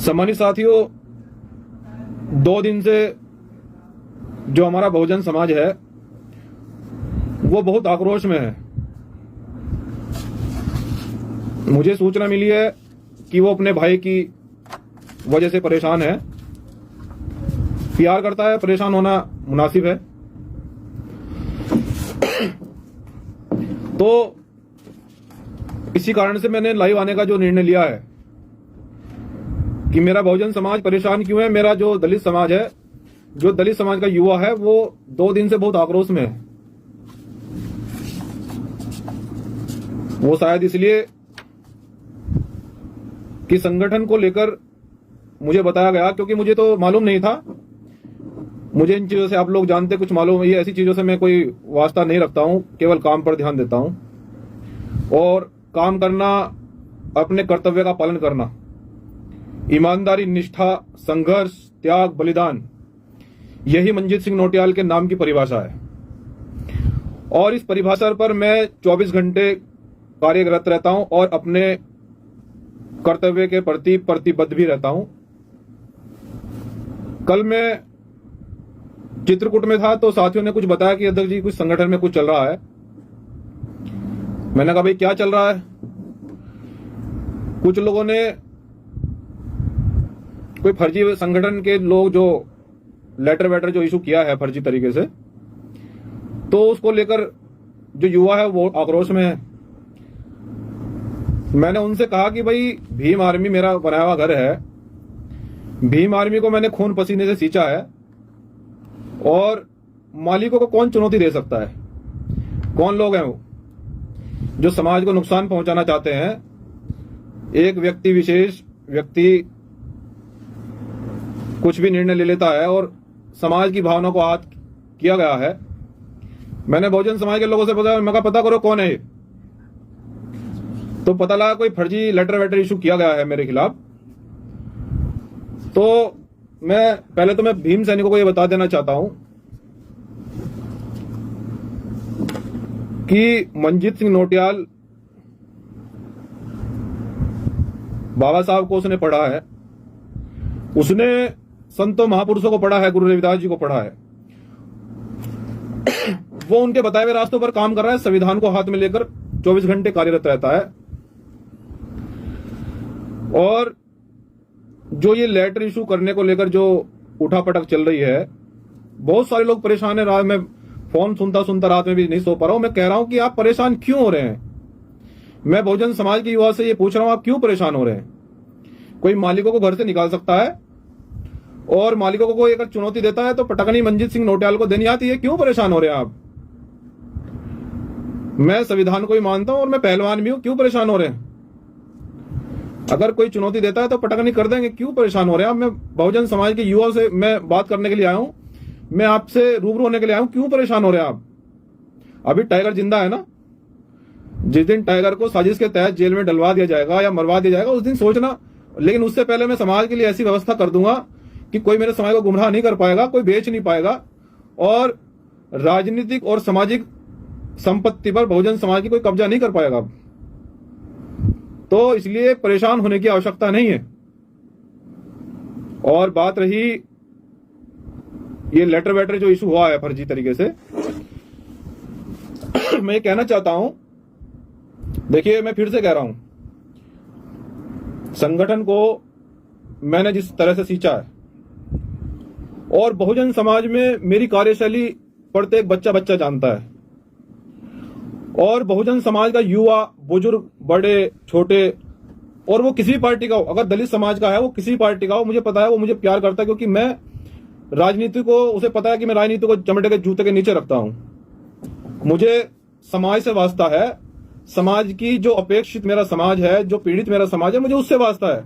सम्मानित साथियों, 2 दिन से जो हमारा बहुजन समाज है वो बहुत आक्रोश में है। मुझे सूचना मिली है कि वो अपने भाई की वजह से परेशान है। प्यार करता है, परेशान होना मुनासिब है। तो इसी कारण से मैंने लाइव आने का जो निर्णय लिया है कि मेरा बहुजन समाज परेशान क्यों है। मेरा जो दलित समाज है, जो दलित समाज का युवा है, वो 2 दिन से बहुत आक्रोश में है। वो शायद इसलिए कि संगठन को लेकर मुझे बताया गया, क्योंकि मुझे तो मालूम नहीं था। मुझे इन चीजों से, आप लोग जानते, कुछ मालूम, ये ऐसी चीजों से मैं कोई वास्ता नहीं रखता हूं, केवल काम पर ध्यान देता हूं। और काम करना, अपने कर्तव्य का पालन करना, ईमानदारी, निष्ठा, संघर्ष, त्याग, बलिदान, यही मंजीत सिंह नौटियाल के नाम की परिभाषा है। और इस परिभाषा पर मैं 24 घंटे कार्यरत रहता हूं और अपने कर्तव्य के प्रति प्रतिबद्ध भी रहता हूं। कल मैं चित्रकूट में था तो साथियों ने कुछ बताया कि अध्यक्ष जी कुछ संगठन में कुछ चल रहा है। मैंने कहा भाई क्या चल रहा है। कुछ लोगों ने, कोई फर्जी संगठन के लोग जो लेटर वेटर जो इशू किया है फर्जी तरीके से, तो उसको लेकर जो युवा है वो आक्रोश में है। मैंने उनसे कहा कि भाई भीम आर्मी मेरा बनाया हुआ घर है, भीम आर्मी को मैंने खून पसीने से सींचा है, और मालिकों को कौन चुनौती दे सकता है? कौन लोग हैं वो जो समाज को नुकसान पहुंचाना चाहते हैं? एक व्यक्ति विशेष व्यक्ति कुछ भी निर्णय ले लेता है और समाज की भावना को आहत किया गया है। मैंने बहुजन समाज के लोगों से पता करो कौन है ये। तो पता लगा कोई फर्जी लेटर वेटर इशू किया गया है मेरे खिलाफ। तो मैं भीम सैनिकों को ये बता देना चाहता हूं कि मंजीत सिंह नौटियाल, बाबा साहब को उसने पढ़ा है, उसने संतों महापुरुषों को पढ़ा है, गुरु रविदास जी को पढ़ा है। वो उनके बताए हुए रास्तों पर काम कर रहा है, संविधान को हाथ में लेकर 24 घंटे कार्यरत रहता है। और जो ये लेटर इशू करने को लेकर जो उठापटक चल रही है, बहुत सारे लोग परेशान है। रात में फोन सुनता रात में भी नहीं सो पा रहा हूं। मैं कह रहा हूं कि आप परेशान क्यों हो रहे हैं? मैं बहुजन समाज के युवा से ये पूछ रहा हूं, आप क्यों परेशान हो रहे हैं? कोई मालिकों को घर से निकाल सकता है और मालिकों को कोई अगर चुनौती देता है तो पटकनी मंजीत सिंह नौटियाल को देनी आती है। क्यों परेशान हो रहे हैं आप? मैं संविधान को भी मानता हूं और मैं पहलवान भी हूं। क्यों परेशान हो रहे हैं? अगर कोई चुनौती देता है तो पटकनी कर देंगे। क्यों परेशान हो रहे हैं आप? मैं बहुजन समाज के युवा से मैं बात करने के लिए आया हूं, मैं आपसे रूबरू होने के लिए आया हूं। क्यों परेशान हो रहे हैं आप? अभी टाइगर जिंदा है ना। जिस दिन टाइगर को साजिश के तहत जेल में डलवा दिया जाएगा या मरवा दिया जाएगा, उस दिन सोचना। लेकिन उससे पहले मैं समाज के लिए ऐसी व्यवस्था कर दूंगा कि कोई मेरे समाज को गुमराह नहीं कर पाएगा, कोई बेच नहीं पाएगा, और राजनीतिक और सामाजिक संपत्ति पर बहुजन समाज की कोई कब्जा नहीं कर पाएगा। तो इसलिए परेशान होने की आवश्यकता नहीं है। और बात रही ये लेटर वेटर जो इशू हुआ है फर्जी तरीके से, मैं ये कहना चाहता हूं, देखिए मैं फिर से कह रहा हूं, संगठन को मैंने जिस तरह से सींचा है और बहुजन समाज में मेरी कार्यशैली प्रत्येक बच्चा जानता है। और बहुजन समाज का युवा, बुजुर्ग, बड़े, छोटे, और वो किसी भी पार्टी का हो, अगर दलित समाज का है, वो किसी पार्टी का हो, मुझे पता है वो मुझे प्यार करता है, क्योंकि मैं राजनीति को, उसे पता है कि मैं राजनीति को चमड़े के जूते के नीचे रखता हूं। मुझे समाज से वास्ता है। समाज की जो अपेक्षित मेरा समाज है, जो पीड़ित मेरा समाज है, मुझे उससे वास्ता है।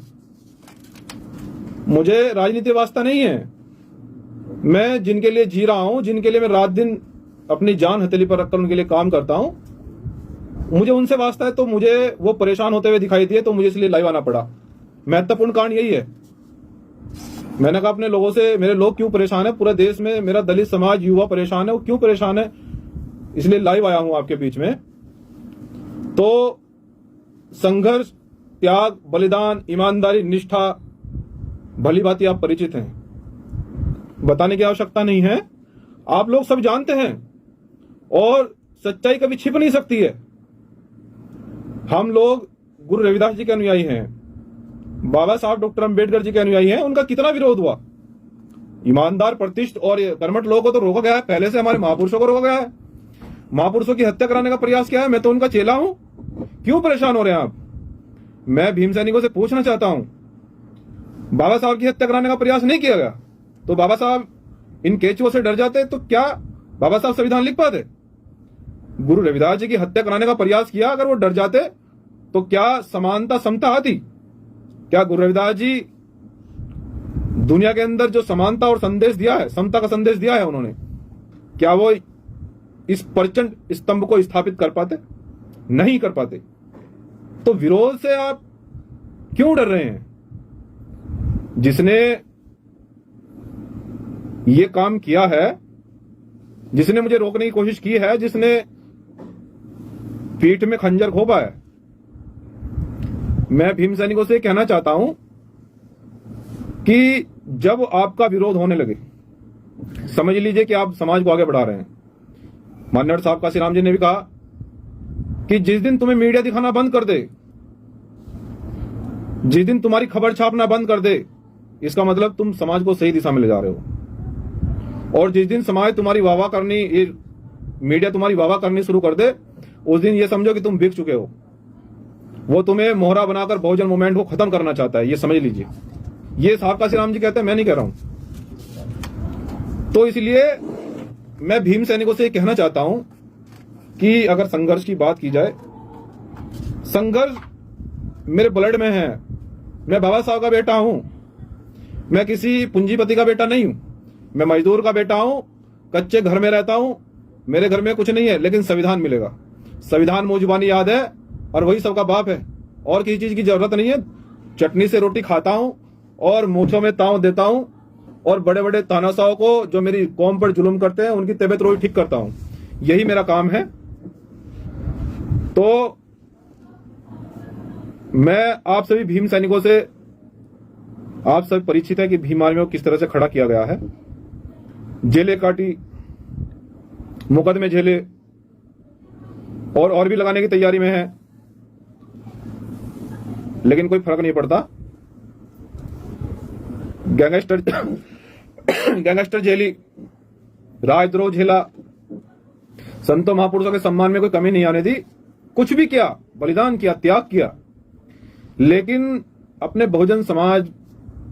मुझे राजनीति वास्ता नहीं है। मैं जिनके लिए जी रहा हूं, जिनके लिए मैं रात दिन अपनी जान हथेली पर रखकर उनके लिए काम करता हूं, मुझे उनसे वास्ता है। तो मुझे वो परेशान होते हुए दिखाई दिए, तो मुझे इसलिए लाइव आना पड़ा। महत्वपूर्ण कारण यही है। मैंने कहा अपने लोगों से, मेरे लोग क्यों परेशान है, पूरे देश में मेरा दलित समाज, युवा परेशान है, वो क्यों परेशान है, इसलिए लाइव आया हूं आपके बीच में। तो संघर्ष, त्याग, बलिदान, ईमानदारी, निष्ठा, भली भांति आप परिचित हैं, बताने की आवश्यकता नहीं है, आप लोग सब जानते हैं और सच्चाई कभी छिप नहीं सकती है। हम लोग गुरु रविदास जी के अनुयायी हैं, बाबा साहब डॉक्टर अंबेडकर जी के अनुयायी हैं। उनका कितना विरोध हुआ, ईमानदार, प्रतिष्ठित और कर्मठ लोगों को तो रोका गया है, पहले से हमारे महापुरुषों को रोका गया है। महापुरुषों की हत्या कराने का प्रयास किया है, मैं तो उनका चेला हूं, क्यों परेशान हो रहे हैं आप? मैं भीम सैनिकों से पूछना चाहता हूं, बाबा साहब की हत्या कराने का प्रयास नहीं किया गया तो बाबा साहब इन केचुओं से डर जाते तो क्या बाबा साहब संविधान लिख पाते? गुरु रविदास जी की हत्या कराने का प्रयास किया, अगर वो डर जाते तो क्या समानता समता आती? क्या गुरु रविदास जी दुनिया के अंदर जो समानता और संदेश दिया है, समता का संदेश दिया है उन्होंने, क्या वो इस प्रचंड स्तंभ को स्थापित कर पाते? नहीं कर पाते। तो विरोध से आप क्यों डर रहे हैं? जिसने ये काम किया है, जिसने मुझे रोकने की कोशिश की है, जिसने पीठ में खंजर घोंपा है, मैं भीम सैनिकों से कहना चाहता हूं कि जब आपका विरोध होने लगे, समझ लीजिए कि आप समाज को आगे बढ़ा रहे हैं। मान्यवर साहब काशीराम जी ने भी कहा कि जिस दिन तुम्हें मीडिया दिखाना बंद कर दे, जिस दिन तुम्हारी खबर छापना बंद कर दे, इसका मतलब तुम समाज को सही दिशा में ले जा रहे हो। और जिस दिन समाज तुम्हारी वाहवाह करनी, ये मीडिया तुम्हारी वाहवाह करनी शुरू कर दे, उस दिन ये समझो कि तुम बिक चुके हो। वो तुम्हें मोहरा बनाकर बहुजन मूवमेंट को खत्म करना चाहता है, ये समझ लीजिए। ये साहब काशीराम जी कहते हैं, मैं नहीं कह रहा हूं। तो इसलिए मैं भीम सैनिकों से कहना चाहता हूं कि अगर संघर्ष की बात की जाए, संघर्ष मेरे ब्लड में है। मैं बाबा साहब का बेटा हूं, मैं किसी पूंजीपति का बेटा नहीं हूं, मैं मजदूर का बेटा हूं, कच्चे घर में रहता हूं, मेरे घर में कुछ नहीं है, लेकिन संविधान मिलेगा। संविधान मुंह जुबानी याद है और वही सबका बाप है, और किसी चीज की जरूरत नहीं है। चटनी से रोटी खाता हूं और मूछों में ताव देता हूं, और बड़े बड़े तानाशाहों को जो मेरी कौम पर जुल्म करते हैं उनकी तबीयत रोज ठीक करता हूं। यही मेरा काम है। तो मैं आप सभी भीम सैनिकों से, आप सब परिचित है कि भीम आर्मी को किस तरह से खड़ा किया गया है। जेलें काटी, मुकदमे झेले, और भी लगाने की तैयारी में है, लेकिन कोई फर्क नहीं पड़ता। गैंगस्टर झेली, राजद्रोह झेला, संतों महापुरुषों के सम्मान में कोई कमी नहीं आने दी, कुछ भी किया, बलिदान किया, त्याग किया, लेकिन अपने बहुजन समाज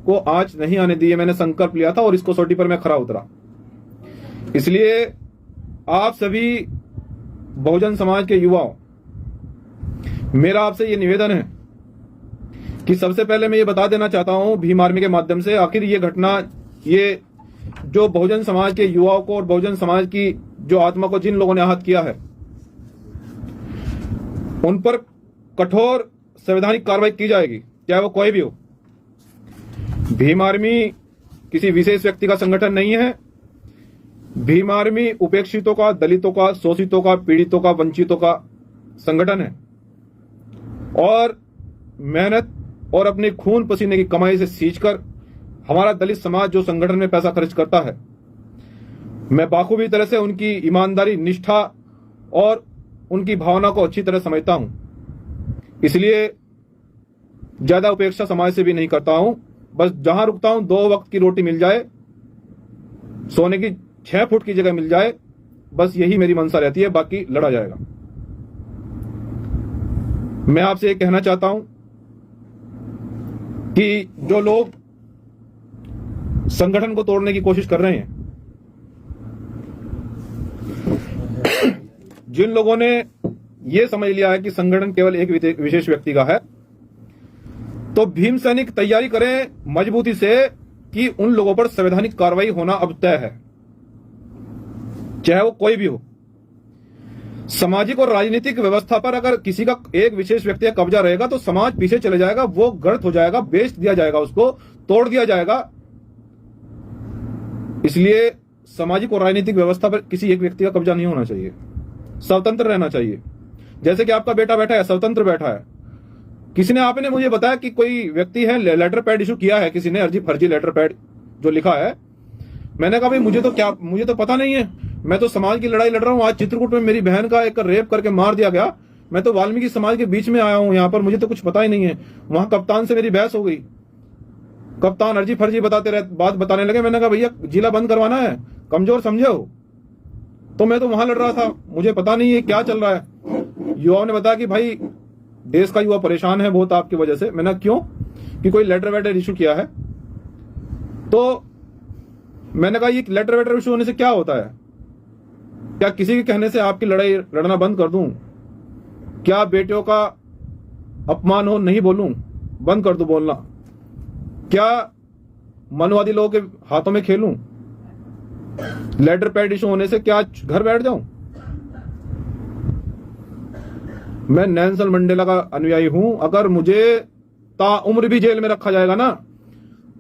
को आंच नहीं आने दी। मैंने संकल्प लिया था और इसको सोटी पर मैं खरा उतरा। इसलिए आप सभी बहुजन समाज के युवाओं, मेरा आपसे ये निवेदन है कि सबसे पहले मैं ये बता देना चाहता हूं भीम आर्मी के माध्यम से, आखिर ये घटना, ये जो बहुजन समाज के युवाओं को और बहुजन समाज की जो आत्मा को जिन लोगों ने आहत किया है, उन पर कठोर संवैधानिक कार्रवाई की जाएगी, चाहे वो कोई भी हो। भीम आर्मी किसी विशेष व्यक्ति का संगठन नहीं है। भीम आर्मी उपेक्षितों का, दलितों का, शोषितों का, पीड़ितों का, वंचितों का संगठन है, और मेहनत और अपने खून पसीने की कमाई से सींचकर हमारा दलित समाज जो संगठन में पैसा खर्च करता है, मैं बाखूबी तरह से उनकी ईमानदारी, निष्ठा और उनकी भावना को अच्छी तरह समझता हूं। इसलिए ज्यादा उपेक्षा समाज से भी नहीं करता हूं। बस जहां रुकता हूं 2 वक्त की रोटी मिल जाए, सोने की 6 फुट की जगह मिल जाए, बस यही मेरी मंशा रहती है, बाकी लड़ा जाएगा। मैं आपसे ये कहना चाहता हूं कि जो लोग संगठन को तोड़ने की कोशिश कर रहे हैं, जिन लोगों ने यह समझ लिया है कि संगठन केवल एक विशेष व्यक्ति का है, तो भीम सैनिक तैयारी करें मजबूती से कि उन लोगों पर संवैधानिक कार्रवाई होना अब तय है, चाहे वो कोई भी हो। सामाजिक और राजनीतिक व्यवस्था पर अगर किसी का, एक विशेष व्यक्ति का कब्जा रहेगा तो समाज पीछे चले जाएगा, वो गर्त हो जाएगा, बेच दिया जाएगा, उसको तोड़ दिया जाएगा। इसलिए सामाजिक और राजनीतिक व्यवस्था पर किसी एक व्यक्ति का कब्जा नहीं होना चाहिए, स्वतंत्र रहना चाहिए। जैसे कि आपका बेटा बैठा है, स्वतंत्र बैठा है, किसी ने आपने मुझे बताया कि कोई व्यक्ति है लेटर पैड इशू किया है, किसी ने अर्जी फर्जी लेटर पैड जो लिखा है। मैंने कहा भाई मुझे तो पता नहीं है, मैं तो समाज की लड़ाई लड़ रहा हूँ। आज चित्रकूट में मेरी बहन का एक रेप करके मार दिया गया, मैं तो वाल्मीकि समाज के बीच में आया हूं यहाँ पर, मुझे तो कुछ पता ही नहीं है। वहां कप्तान से मेरी बहस हो गई, कप्तान अर्जी फर्जी बात बताने लगे। मैंने कहा भैया जिला बंद करवाना है, कमजोर समझे हो? तो मैं तो वहां लड़ रहा था, मुझे पता नहीं है क्या चल रहा है। युवाओं ने बताया कि भाई देश का युवा परेशान है बहुत आपकी वजह से। मैंने क्यों? कि कोई लेटर वेटर इशू किया है। तो मैंने कहा ये लेटर वेटर इशू होने से क्या होता है? क्या किसी के कहने से आपकी लड़ाई लड़ना बंद कर दूं? क्या बेटियों का अपमान हो नहीं बोलूं, बंद कर दूं बोलना? क्या मनवादी लोगों के हाथों में खेलूं? लेटर पैड इशू होने से क्या घर बैठ जाऊं? मैं नेल्सन मंडेला का अनुयायी हूं। अगर मुझे ताउम्र भी जेल में रखा जाएगा ना,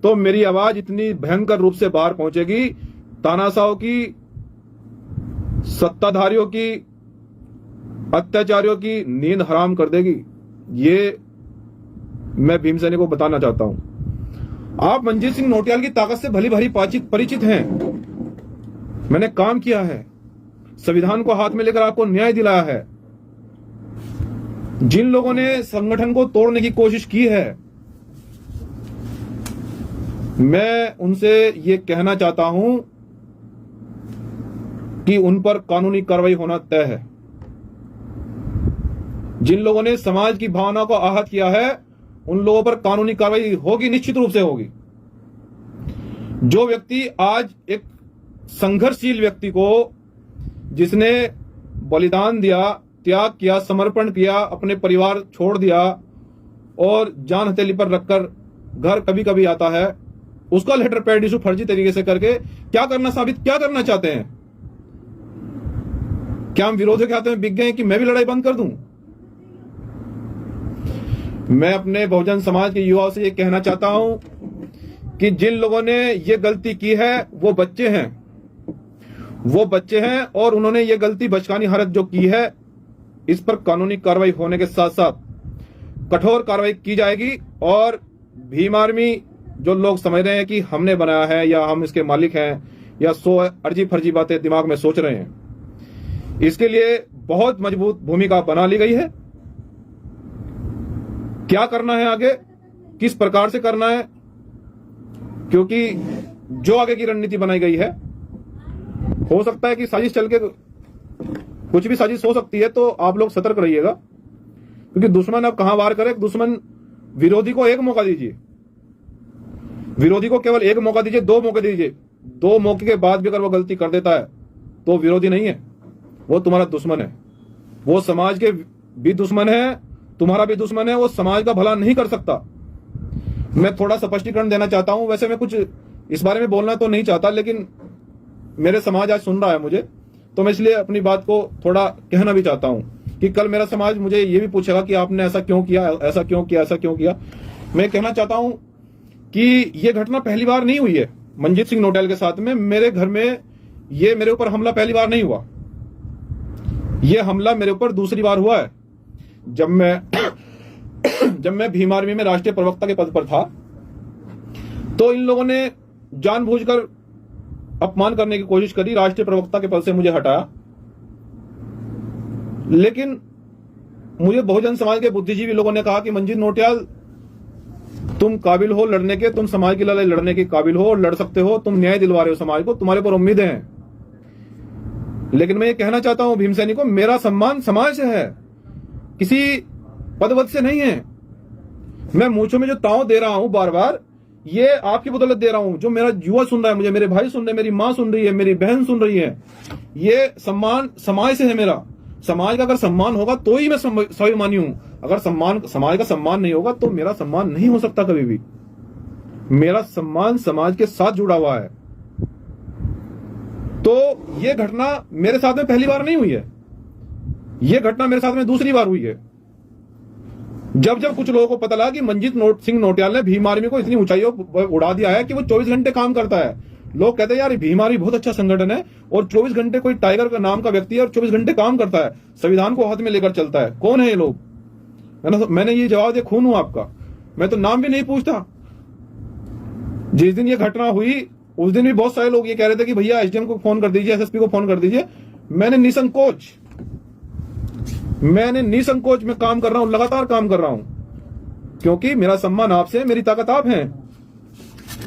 तो मेरी आवाज इतनी भयंकर रूप से बाहर पहुंचेगी, तानाशाहों की, सत्ताधारियों की, अत्याचारियों की नींद हराम कर देगी। ये मैं भीमसेनी को बताना चाहता हूं। आप मंजीत सिंह नौटियाल की ताकत से भली भारी परिचित हैं। मैंने काम किया है, संविधान को हाथ में लेकर आपको न्याय दिलाया है। जिन लोगों ने संगठन को तोड़ने की कोशिश की है, मैं उनसे ये कहना चाहता हूं कि उन पर कानूनी कार्रवाई होना तय है। जिन लोगों ने समाज की भावना को आहत किया है, उन लोगों पर कानूनी कार्रवाई होगी, निश्चित रूप से होगी। जो व्यक्ति आज एक संघर्षशील व्यक्ति को, जिसने बलिदान दिया, त्याग किया, समर्पण किया, अपने परिवार छोड़ दिया और जान हथेली पर रखकर घर कभी कभी आता है, उसका लेटर पैड इशू फर्जी तरीके से करके क्या करना चाहते हैं? क्या हम विरोधियों के हाथों में बिक गए हैं कि मैं भी लड़ाई बंद कर दूं? मैं अपने बहुजन समाज के युवाओं से ये कहना चाहता हूं कि जिन लोगों ने ये गलती की है वो बच्चे हैं और उन्होंने ये गलती बचकानी हरकत जो की है, इस पर कानूनी कार्रवाई होने के साथ साथ कठोर कार्रवाई की जाएगी। और भीम आर्मी जो लोग समझ रहे हैं कि हमने बनाया है या हम इसके मालिक हैं या 100 अर्जी फर्जी बातें दिमाग में सोच रहे हैं, इसके लिए बहुत मजबूत भूमिका बना ली गई है। क्या करना है आगे, किस प्रकार से करना है, क्योंकि जो आगे की रणनीति बनाई गई है, हो सकता है कि साजिश चल के कुछ भी साजिश हो सकती है। तो आप लोग सतर्क रहिएगा, क्योंकि दुश्मन अब कहां वार करे। दुश्मन, विरोधी को एक मौका दीजिए, विरोधी को केवल एक मौका दीजिए, 2 मौके दीजिए। 2 मौके के बाद भी अगर वो गलती कर देता है तो विरोधी नहीं है, वो तुम्हारा दुश्मन है। वो समाज के भी दुश्मन है, तुम्हारा भी दुश्मन है। वो समाज का भला नहीं कर सकता। मैं थोड़ा स्पष्टीकरण देना चाहता हूं। वैसे मैं कुछ इस बारे में बोलना तो नहीं चाहता, लेकिन मेरे समाज आज सुन रहा है मुझे, तो मैं इसलिए अपनी बात को थोड़ा कहना भी चाहता हूं कि कल मेरा समाज मुझे ये भी पूछेगा कि आपने ऐसा क्यों किया, ऐसा क्यों किया, ऐसा क्यों किया। मैं कहना चाहता हूं कि ये घटना पहली बार नहीं हुई है मंजीत सिंह नौटियाल के साथ में। मेरे घर में ये मेरे ऊपर हमला पहली बार नहीं हुआ, ये हमला मेरे ऊपर दूसरी बार हुआ है। जब मैं भीम आर्मी में राष्ट्रीय प्रवक्ता के पद पर था, तो इन लोगों ने जानबूझकर अपमान करने की कोशिश करी, राष्ट्रीय प्रवक्ता के पद से मुझे हटाया। लेकिन मुझे बहुजन समाज के बुद्धिजीवी लोगों ने कहा कि मंजीत नौटियाल, तुम काबिल हो लड़ने के, तुम समाज की लड़ाई लड़ने के काबिल हो और लड़ सकते हो, तुम न्याय दिलवा रहे हो समाज को, तुम्हारे पर उम्मीदें हैं। लेकिन मैं ये कहना चाहता हूं भीमसेनी को, मेरा सम्मान समाज से है, किसी पदवत से नहीं है। मैं मूंछों में जो ताव दे रहा हूं बार बार, ये आपकी बदौलत दे रहा हूं। जो मेरा युवा सुन रहा है मुझे, मेरे भाई सुन रहे हैं, मेरी मां सुन रही है, मेरी बहन सुन रही है, ये सम्मान समाज से है मेरा। समाज का अगर सम्मान होगा तो ही मैं स्वाभिमानी हूं। अगर समाज का सम्मान नहीं होगा तो मेरा सम्मान नहीं हो सकता कभी भी। मेरा सम्मान समाज के साथ जुड़ा हुआ है। तो ये घटना मेरे साथ में पहली बार नहीं हुई है, ये घटना मेरे साथ में दूसरी बार हुई है। जब कुछ लोगों को पता लगा कि मंजीत सिंह नौटियाल ने भीम आर्मी को इतनी ऊंचाइयों उड़ा दिया है कि वो 24 घंटे काम करता है। लोग कहते हैं यार भीम आर्मी बहुत अच्छा संगठन है और 24 घंटे कोई टाइगर का नाम का व्यक्ति है और 24 घंटे काम करता है, संविधान को हाथ में लेकर चलता है। कौन है ये लोग? मैंने ये जवाब दिया, खून हूं आपका, मैं तो नाम भी नहीं पूछता। जिस दिन ये घटना हुई उस दिन भी बहुत सारे लोग ये कह रहे थे कि भैया एसडीएम को फोन कर दीजिए, एसएसपी को फोन कर दीजिए। मैंने निसंकोच में काम कर रहा हूं, लगातार काम कर रहा हूं, क्योंकि मेरा सम्मान आपसे, मेरी ताकत आप हैं।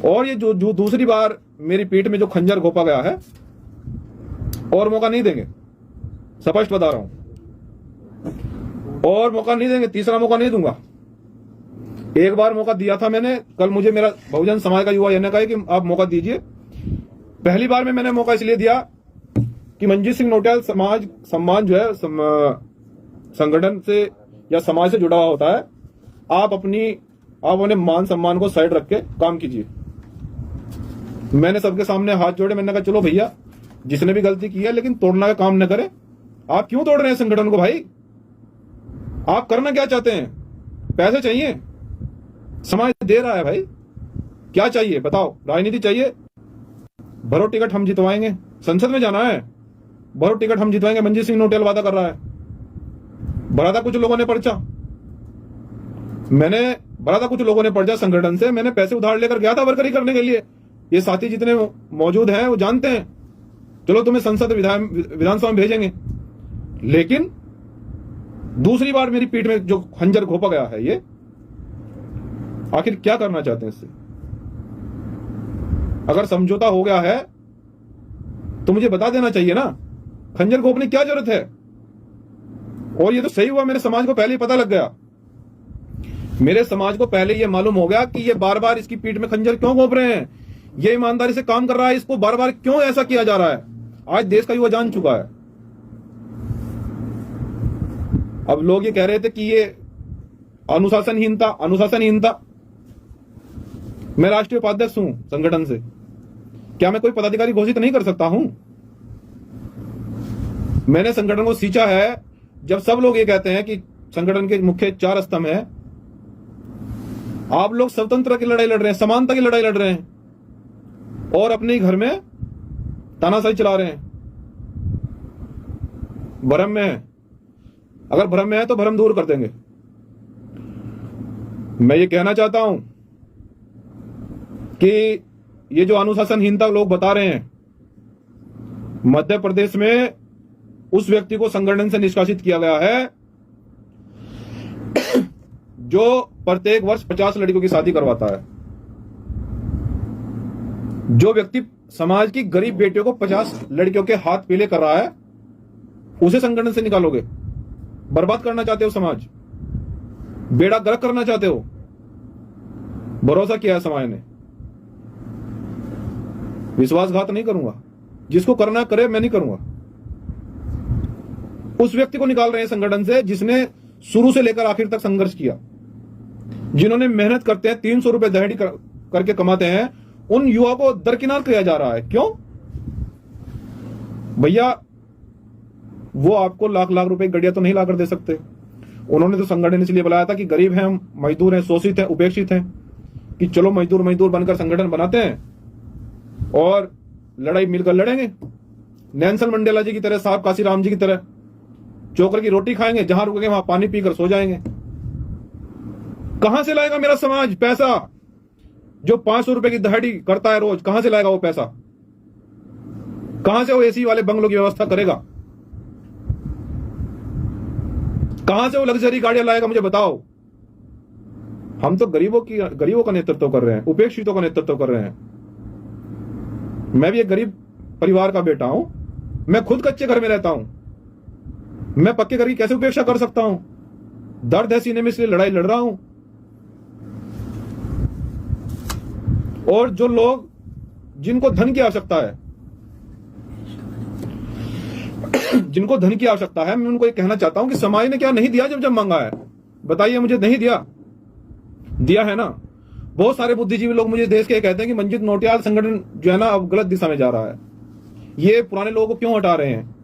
और ये जो दूसरी बार मेरी पीठ में जो खंजर घोपा गया है, और मौका नहीं देंगे, स्पष्ट बता रहा हूं, और मौका नहीं देंगे, तीसरा मौका नहीं दूंगा। एक बार मौका दिया था मैंने, कल मुझे मेरा बहुजन समाज का युवा ने कहा कि आप मौका दीजिए। पहली बार में मैंने मौका इसलिए दिया कि मंजीत सिंह नौटियाल समाज सम्मान जो है संगठन से या समाज से जुड़ा हुआ होता है। आप अपने मान सम्मान को साइड रख के काम कीजिए। मैंने सबके सामने हाथ जोड़े, मैंने कहा चलो भैया, जिसने भी गलती की है लेकिन तोड़ना का काम न करे। आप क्यों तोड़ रहे हैं संगठन को भाई? आप करना क्या चाहते हैं? पैसे चाहिए? समाज दे रहा है भाई, क्या चाहिए बताओ? राजनीति चाहिए? भरो टिकट हम जितवाएंगे, संसद में जाना है, भरो टिकट हम जितवाएंगे। मंजीत सिंह नौटियाल वादा कर रहा है। भरा था कुछ लोगों ने पर्चा, संगठन से। मैंने पैसे उधार लेकर गया था वर्करी करने के लिए। ये साथी जितने मौजूद हैं वो जानते हैं। चलो तुम्हें संसद विधानसभा में भेजेंगे, लेकिन दूसरी बार मेरी पीठ में जो खंजर घोपा गया है, ये आखिर क्या करना चाहते हैं इससे? अगर समझौता हो गया है तो मुझे बता देना चाहिए ना, खंजर घोपने की क्या जरूरत है? और ये तो सही हुआ, मेरे समाज को पहले ही पता लग गया। मेरे समाज को पहले ये मालूम हो गया कि ये बार बार इसकी पीठ में खंजर क्यों घोप रहे हैं, ये ईमानदारी से काम कर रहा है, इसको बार बार क्यों ऐसा किया जा रहा है। आज देश का युवा जान चुका है। अब लोग ये कह रहे थे कि ये अनुशासनहीनता। मैं राष्ट्रीय उपाध्यक्ष हूं संगठन से, क्या मैं कोई पदाधिकारी घोषित नहीं कर सकता हूं? मैंने संगठन को सींचा है। जब सब लोग ये कहते हैं कि संगठन के मुख्य 4 स्तंभ हैं, आप लोग स्वतंत्रता की लड़ाई लड़ रहे हैं, समानता की लड़ाई लड़ रहे हैं, और अपने ही घर में तानाशाही चला रहे हैं। भ्रम में है, अगर भ्रम में है तो भ्रम दूर कर देंगे। मैं ये कहना चाहता हूं कि ये जो अनुशासनहीनता लोग बता रहे हैं, मध्य प्रदेश में उस व्यक्ति को संगठन से निष्कासित किया गया है जो प्रत्येक वर्ष 50 लड़कियों की शादी करवाता है। जो व्यक्ति समाज की गरीब बेटियों को 50 लड़कियों के हाथ पीले कर रहा है, उसे संगठन से निकालोगे? बर्बाद करना चाहते हो समाज, बेड़ा गर्क करना चाहते हो। भरोसा किया है समाज ने, विश्वासघात नहीं करूंगा। जिसको करना करे, मैं नहीं करूंगा। उस व्यक्ति को निकाल रहे हैं संगठन से जिसने शुरू से लेकर आखिर तक संघर्ष किया, जिन्होंने मेहनत करते हैं, 300 रुपए दहाड़ी करके कमाते हैं। उन युवा को दरकिनार किया जा रहा है। क्यों भैया? वो आपको लाख लाख रुपए गड़िया तो नहीं लाकर दे सकते। उन्होंने तो संगठन इसलिए बुलाया था कि गरीब हैं, मजदूर हैं, शोषित हैं, उपेक्षित हैं, कि चलो मजदूर बनकर संगठन बनाते हैं और लड़ाई मिलकर लड़ेंगे। नेल्सन मंडेला जी की तरह, साहब काशीराम जी की तरह चोकर की रोटी खाएंगे, जहां रुकेंगे वहां पानी पीकर सो जाएंगे। कहां से लाएगा मेरा समाज पैसा? जो 500 रुपए की दहाड़ी करता है रोज, कहां से लाएगा वो पैसा? कहां से वो एसी वाले बंगलों की व्यवस्था करेगा? कहां से वो लग्जरी गाड़ियां लाएगा? मुझे बताओ। हम तो गरीबों का नेतृत्व कर रहे हैं, उपेक्षितों का नेतृत्व कर रहे हैं। मैं भी एक गरीब परिवार का बेटा हूं। मैं खुद कच्चे घर में रहता हूं। मैं पक्के घर की कैसे उपेक्षा कर सकता हूं? दर्द है सीने में, इसलिए लड़ाई लड़ रहा हूं। और जो लोग, जिनको धन की आवश्यकता है, मैं उनको ये कहना चाहता हूं कि समाज ने क्या नहीं दिया जब मांगा है? बताइए मुझे। नहीं दिया है ना। बहुत सारे बुद्धिजीवी लोग मुझे देश के कहते हैं कि मंजीत नौटियाल संगठन जो है ना, अब गलत दिशा में जा रहा है। ये पुराने लोगों को क्यों हटा रहे हैं?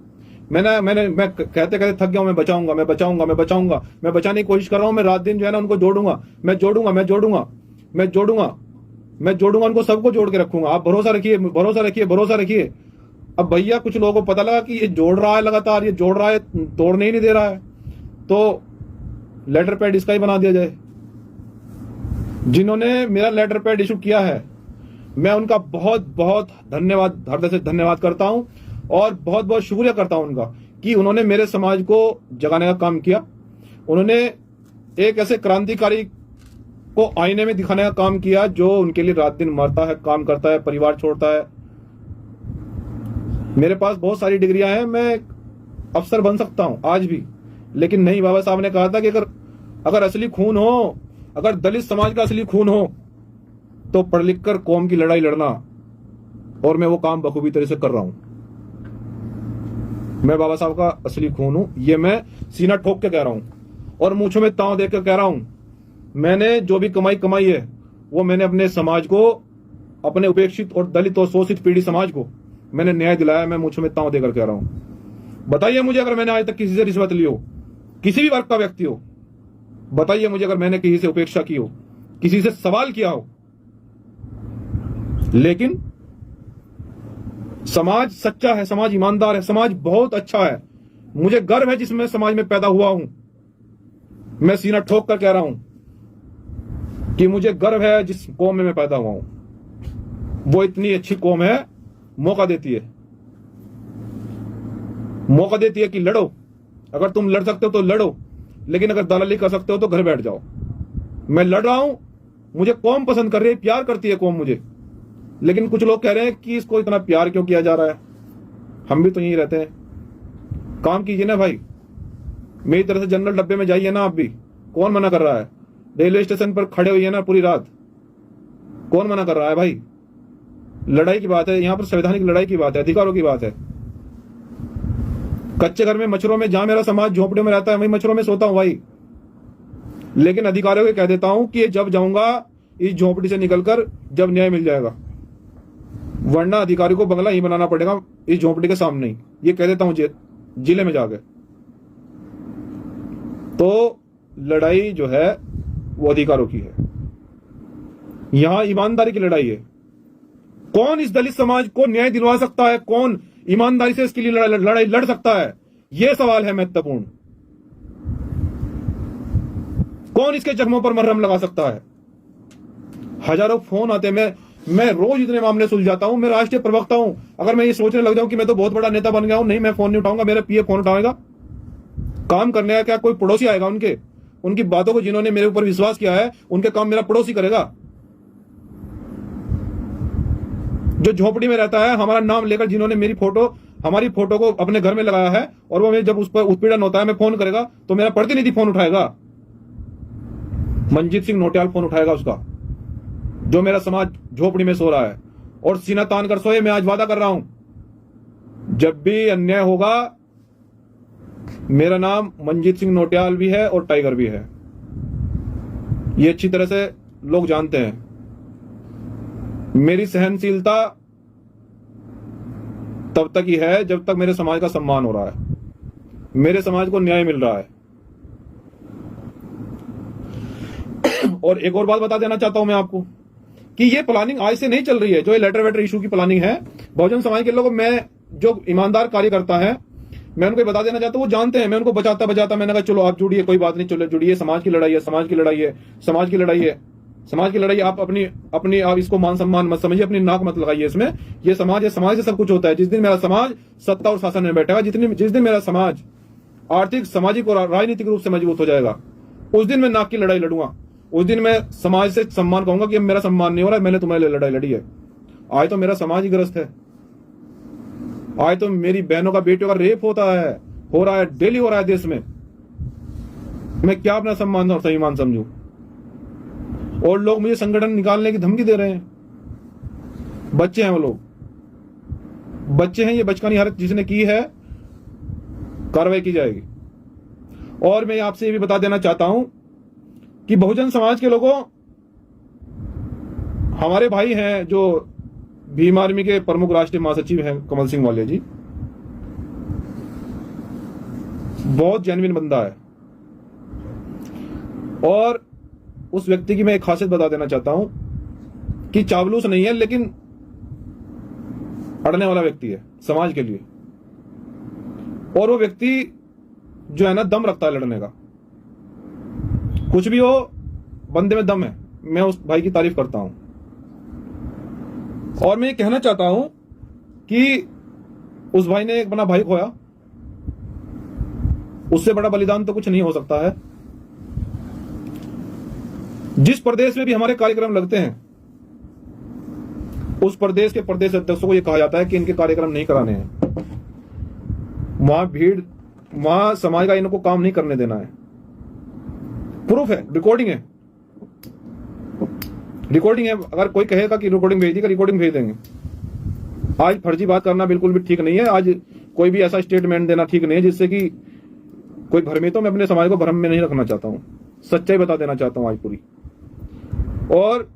मैं कहते थक गया हूं। मैं बचाने की कोशिश कर रहा हूं। मैं रात दिन जो है ना उनको जोड़ूंगा, उनको सबको जोड़ के रखूंगा। आप भरोसा रखिए। अब भैया कुछ लोगों को पता लगा कि ये जोड़ रहा है लगातार, ये जोड़ रहा है, तोड़ने ही नहीं दे रहा है। तो लेटर पैड इसका ही बना दिया जाए। जिन्होंने मेरा लेटर पैड इशू किया है, मैं उनका बहुत बहुत धन्यवाद, हृदय से धन्यवाद करता हूं और बहुत बहुत शुक्रिया करता हूं उनका कि उन्होंने मेरे समाज को जगाने का काम किया। उन्होंने एक ऐसे क्रांतिकारी को आईने में दिखाने का काम किया जो उनके लिए रात दिन मरता है, काम करता है, परिवार छोड़ता है। मेरे पास बहुत सारी डिग्रियां हैं, मैं अफसर बन सकता हूं आज भी, लेकिन नहीं, बाबा साहब ने कहा था कि अगर असली खून हो, अगर दलित समाज का असली खून हो तो पढ़ लिख कर कौम की लड़ाई लड़ना, और मैं वो काम बखूबी तरह से कर रहा हूं। मैं बाबा साहब का असली खून हूं, ये मैं सीना ठोक के कह रहा हूं और मूंछों में ताव देकर कह रहा हूं। मैंने जो भी कमाई है वो मैंने अपने समाज को, अपने उपेक्षित और दलित और शोषित पीढ़ी समाज को मैंने न्याय दिलाया। मैं मूंछों में ताव देकर कह रहा हूं। बताइए मुझे अगर मैंने आज तक किसी से रिश्वत ली हो, किसी भी वर्ग का व्यक्ति हो, बताइए मुझे अगर मैंने किसी से उपेक्षा की हो, किसी से सवाल किया हो। लेकिन समाज सच्चा है, समाज ईमानदार है, समाज बहुत अच्छा है। मुझे गर्व है जिसमें समाज में पैदा हुआ हूं। मैं सीना ठोक कर कह रहा हूं कि मुझे गर्व है जिस कौम में मैं पैदा हुआ हूं। वो इतनी अच्छी कौम है, मौका देती है कि लड़ो। अगर तुम लड़ सकते हो तो लड़ो, लेकिन अगर दलाली कर सकते हो तो घर बैठ जाओ। मैं लड़ रहा हूं, मुझे कौम पसंद कर रही है, प्यार करती है कौम मुझे। लेकिन कुछ लोग कह रहे हैं कि इसको इतना प्यार क्यों किया जा रहा है, हम भी तो यहीं रहते हैं। काम कीजिए ना भाई, मेरी तरह से जनरल डब्बे में जाइए ना आप भी। कौन मना कर रहा है? रेलवे स्टेशन पर खड़े हुई है ना पूरी रात, कौन मना कर रहा है भाई? लड़ाई की बात है यहां पर, संवैधानिक लड़ाई की बात है, अधिकारों की बात है। कच्चे घर में मच्छरों में, जहां मेरा समाज झोपड़ियों में रहता है वहीं मच्छरों में सोता हूं भाई। लेकिन अधिकारियों को कह देता हूं कि जब जाऊंगा इस झोपड़ी से निकलकर, जब न्याय मिल जाएगा, वरना अधिकारी को बंगला ही बनाना पड़ेगा इस झोपड़ी के सामने ही। ये कह देता हूं जिले में जाके। तो लड़ाई जो है वो अधिकारों की है, यहां ईमानदारी की लड़ाई है। कौन इस दलित समाज को न्याय दिलवा सकता है? कौन ईमानदारी से इसके लिए लड़ाई लड़ सकता है? यह सवाल है महत्वपूर्ण। कौन इसके जख्मों पर मरहम लगा सकता है? हजारों फोन आते हैं, मैं रोज इतने मामले सुलझाता हूं। मैं राष्ट्रीय प्रवक्ता हूं। अगर मैं ये सोचने लग जाऊं कि मैं तो बहुत बड़ा नेता बन गया हूं, नहीं, मैं फोन नहीं उठाऊंगा, मेरा पीए फोन उठाएगा। काम करने का क्या कोई पड़ोसी आएगा? उनकी बातों को जिन्होंने मेरे ऊपर विश्वास किया है, उनके काम मेरा पड़ोसी करेगा। जो झोपड़ी में रहता है, हमारा नाम लेकर जिन्होंने हमारी फोटो को अपने घर में लगाया है, और वो मैं जब उस पर उत्पीड़न होता है, मैं फोन करेगा तो मेरा प्रतिनिधि फोन उठाएगा। मंजीत सिंह नोटियाल फोन उठाएगा उसका, जो मेरा समाज झोपड़ी में सो रहा है और सीना तान कर सोए। मैं आज वादा कर रहा हूं, जब भी अन्याय होगा, मेरा नाम मंजीत सिंह नोटियाल भी है और टाइगर भी है। ये अच्छी तरह से लोग जानते हैं। मेरी सहनशीलता तब तक ही है जब तक मेरे समाज का सम्मान हो रहा है, मेरे समाज को न्याय मिल रहा है। और एक और बात बता देना चाहता हूं मैं आपको कि ये प्लानिंग आज से नहीं चल रही है। जो ये लेटर वेटर इशू की प्लानिंग है, बहुजन समाज के लोग, मैं जो ईमानदार कार्यकर्ता है, मैं उनको बता देना चाहता हूं, वो जानते हैं। मैं उनको बचाता मैंने कहा चलो आप जुड़िए, कोई बात नहीं, चलो जुड़िए। समाज की लड़ाई है, समाज की लड़ाई है, समाज की लड़ाई है, समाज की लड़ाई। आप अपनी आप इसको मान सम्मान मत समझिए, अपनी नाक मत लगाइए इसमें। ये समाज है, समाज से सब कुछ होता है। जिस दिन मेरा समाज सत्ता और शासन में बैठेगा, जिस दिन मेरा समाज आर्थिक, सामाजिक और राजनीतिक रूप से मजबूत हो जाएगा, उस दिन मैं नाक की लड़ाई लड़ूंगा। उस दिन मैं समाज से सम्मान कहूंगा कि मेरा सम्मान नहीं हो रहा है, मैंने तुम्हारे लिए लड़ाई लड़ी है। आज तो मेरा समाज ही ग्रस्त है। आज तो मेरी बहनों का, बेटियों का रेप हो रहा है, डेली हो रहा है देश में। मैं क्या अपना सम्मान और सम्मान समझूं? और लोग मुझे संगठन निकालने की धमकी दे रहे हैं। बच्चे हैं वो लोग, बच्चे हैं। ये बचकानी हरकत जिसने की है, कार्रवाई की जाएगी। और मैं आपसे ये भी बता देना चाहता हूं कि बहुजन समाज के लोगों, हमारे भाई हैं जो भीम आर्मी के प्रमुख राष्ट्रीय महासचिव हैं कमल सिंह वाले जी, बहुत जेन्युइन बंदा है। और उस व्यक्ति की मैं एक खासियत बता देना चाहता हूं कि चावलूस नहीं है, लेकिन अड़ने वाला व्यक्ति है समाज के लिए। और वो व्यक्ति जो है ना, दम रखता है लड़ने का। कुछ भी हो, बंदे में दम है। मैं उस भाई की तारीफ करता हूं और मैं ये कहना चाहता हूं कि उस भाई ने एक अपना भाई खोया, उससे बड़ा बलिदान तो कुछ नहीं हो सकता है। जिस प्रदेश में भी हमारे कार्यक्रम लगते हैं, उस प्रदेश के प्रदेश अध्यक्षों को यह कहा जाता है कि इनके कार्यक्रम नहीं कराने हैं। वहां भीड़, वहां समाज का इनको काम नहीं करने देना है। प्रूफ है, रिकॉर्डिंग है, रिकॉर्डिंग है। अगर कोई कहेगा कि रिकॉर्डिंग भेज दी, रिकॉर्डिंग भेज देंगे। आज फर्जी बात करना बिल्कुल भी ठीक नहीं है। आज कोई भी ऐसा स्टेटमेंट देना ठीक नहीं है जिससे कि कोई भ्रमित हो। मैं अपने समाज को भ्रम में नहीं रखना चाहता हूं, सच्चाई बता देना चाहता हूं आज पूरी। और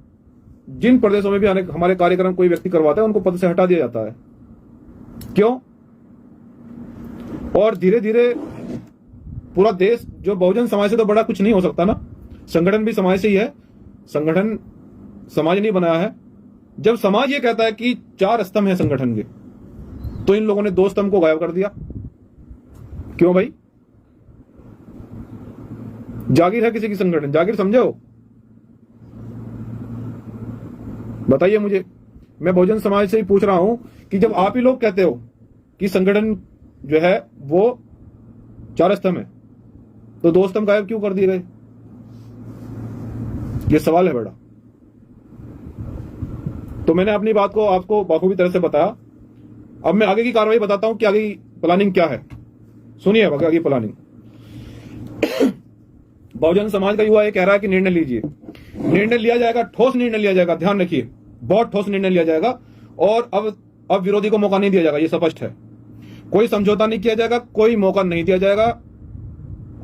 जिन प्रदेशों में भी हमारे कार्यक्रम कोई व्यक्ति करवाता है, उनको पद से हटा दिया जाता है। क्यों? और धीरे धीरे पूरा देश, जो बहुजन समाज से तो बड़ा कुछ नहीं हो सकता ना, संगठन भी समाज से ही है। संगठन समाज नहीं बनाया है। जब समाज ये कहता है कि 4 स्तंभ है संगठन के, तो इन लोगों ने 2 स्तंभ को गायब कर दिया। क्यों भाई? जागीर है किसी की संगठन, जागीर समझे हो? बताइए मुझे। मैं बहुजन समाज से ही पूछ रहा हूं कि जब आप ही लोग कहते हो कि संगठन जो है वो 4 स्तंभ है, तो 2 स्तंभ गायब क्यों कर दिए गए? ये सवाल है बड़ा। तो मैंने अपनी बात को आपको बखूबी तरह से बताया। अब मैं आगे की कार्रवाई बताता हूं कि आगे की प्लानिंग क्या है। सुनिए अब आगे की प्लानिंग। बहुजन समाज का युवा ये कह रहा है कि निर्णय लीजिए। निर्णय लिया जाएगा, ठोस निर्णय लिया जाएगा। ध्यान रखिए, बहुत ठोस निर्णय लिया जाएगा। और अब विरोधी को मौका नहीं दिया जाएगा, ये स्पष्ट है। कोई समझौता नहीं किया जाएगा, कोई मौका नहीं दिया जाएगा।